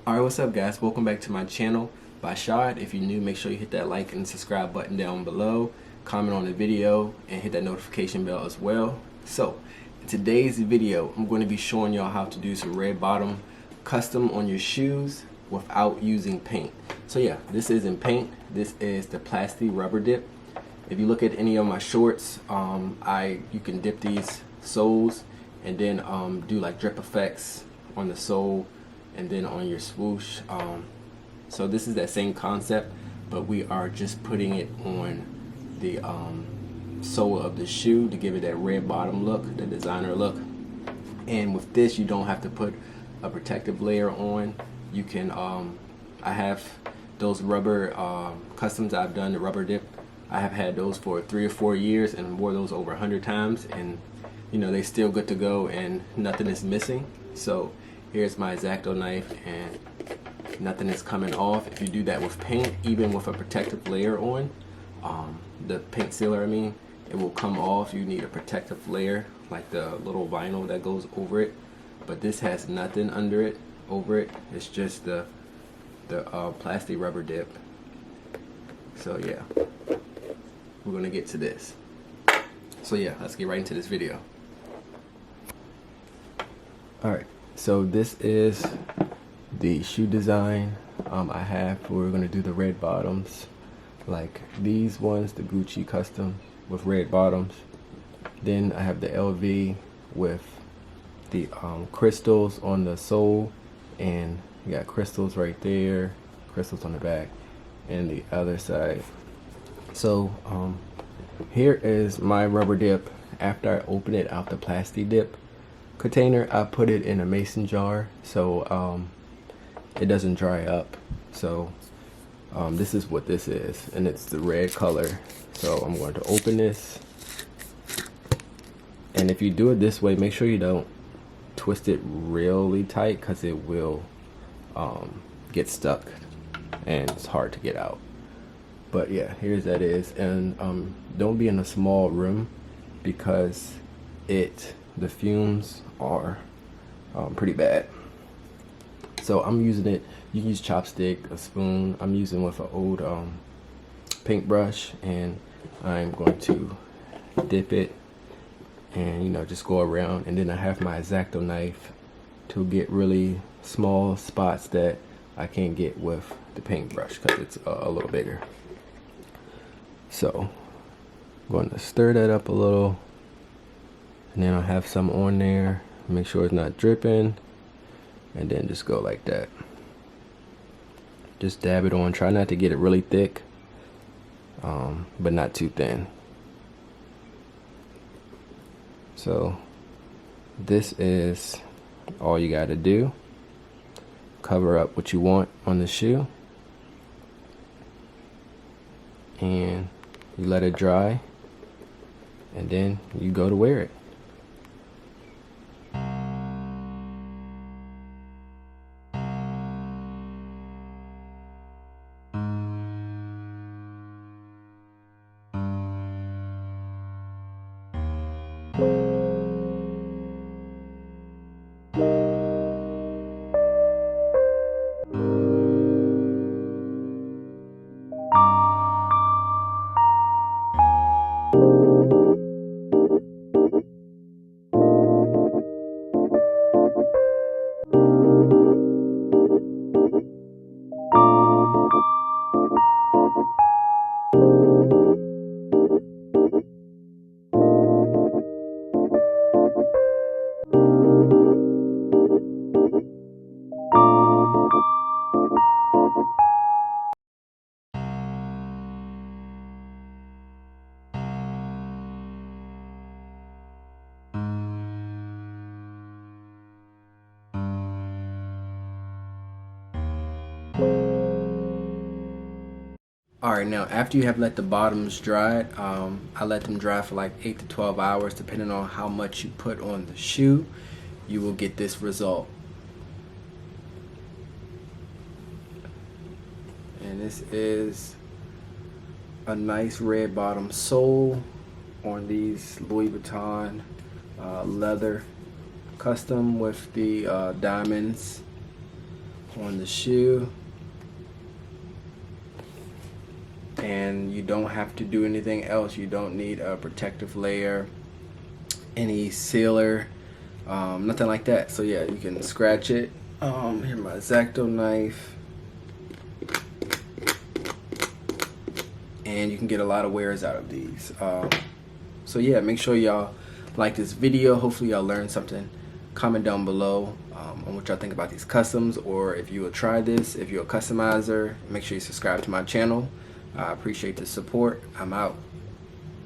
Alright, what's up guys? Welcome back to my channel by Shad. If you're new, make sure you hit that like and subscribe button down below, comment on the video, and hit that notification bell as well. So, in today's video, I'm going to be showing y'all how to do some red bottom custom on your shoes without using paint. So yeah, this isn't paint, this is the plastic rubber dip. If you look at any of my shorts, you can dip these soles and then do like drip effects on the sole and then on your swoosh. So this is that same concept, but we are just putting it on the sole of the shoe to give it that red bottom look, the designer look. And with this, you don't have to put a protective layer on. You can I have those rubber customs I've done, the rubber dip. I have had those for 3 or 4 years and wore those over 100 times, and you know, they still good to go and nothing is missing. So here's my X-Acto knife and nothing is coming off. If you do that with paint, even with a protective layer on, the paint sealer, it will come off. You need a protective layer like the little vinyl that goes over it, but this has nothing under it, over it. It's just the plastic rubber dip. So yeah, we're gonna get to this. So yeah, let's get right into this video. Alright, so this is the shoe design I have. We're gonna do the red bottoms, like these ones, the Gucci custom with red bottoms. Then I have the LV with the crystals on the sole, and you got crystals right there, crystals on the back, and the other side. So here is my rubber dip. After I open it out the plastic dip container, I put it in a mason jar so it doesn't dry up. So this is what this is, and it's the red color. So I'm going to open this, and if you do it this way, make sure you don't twist it really tight because it will get stuck and it's hard to get out. But yeah, here's that is. And don't be in a small room because the fumes are pretty bad. So I'm using it, you can use chopstick, a spoon. I'm using with an old paintbrush, and I'm going to dip it and, you know, just go around. And then I have my X-Acto knife to get really small spots that I can't get with the paintbrush because it's a little bigger. So I'm going to stir that up a little, and then I'll have some on there. Make sure it's not dripping, and then just go like that. Just dab it on. Try not to get it really thick, but not too thin. So this is all you got to do. Cover up what you want on the shoe, and you let it dry, and then you go to wear it. Alright, now after you have let the bottoms dry, I let them dry for like 8 to 12 hours depending on how much you put on the shoe. You will get this result. And this is a nice red bottom sole on these Louis Vuitton leather custom with the diamonds on the shoe. And you don't have to do anything else. You don't need a protective layer, any sealer, nothing like that. So yeah, you can scratch it. Here's my X-Acto knife, and you can get a lot of wears out of these. So yeah, make sure y'all like this video. Hopefully y'all learned something. Comment down below on what y'all think about these customs, or if you will try this. If you're a customizer, make sure you subscribe to my channel. I appreciate the support. I'm out.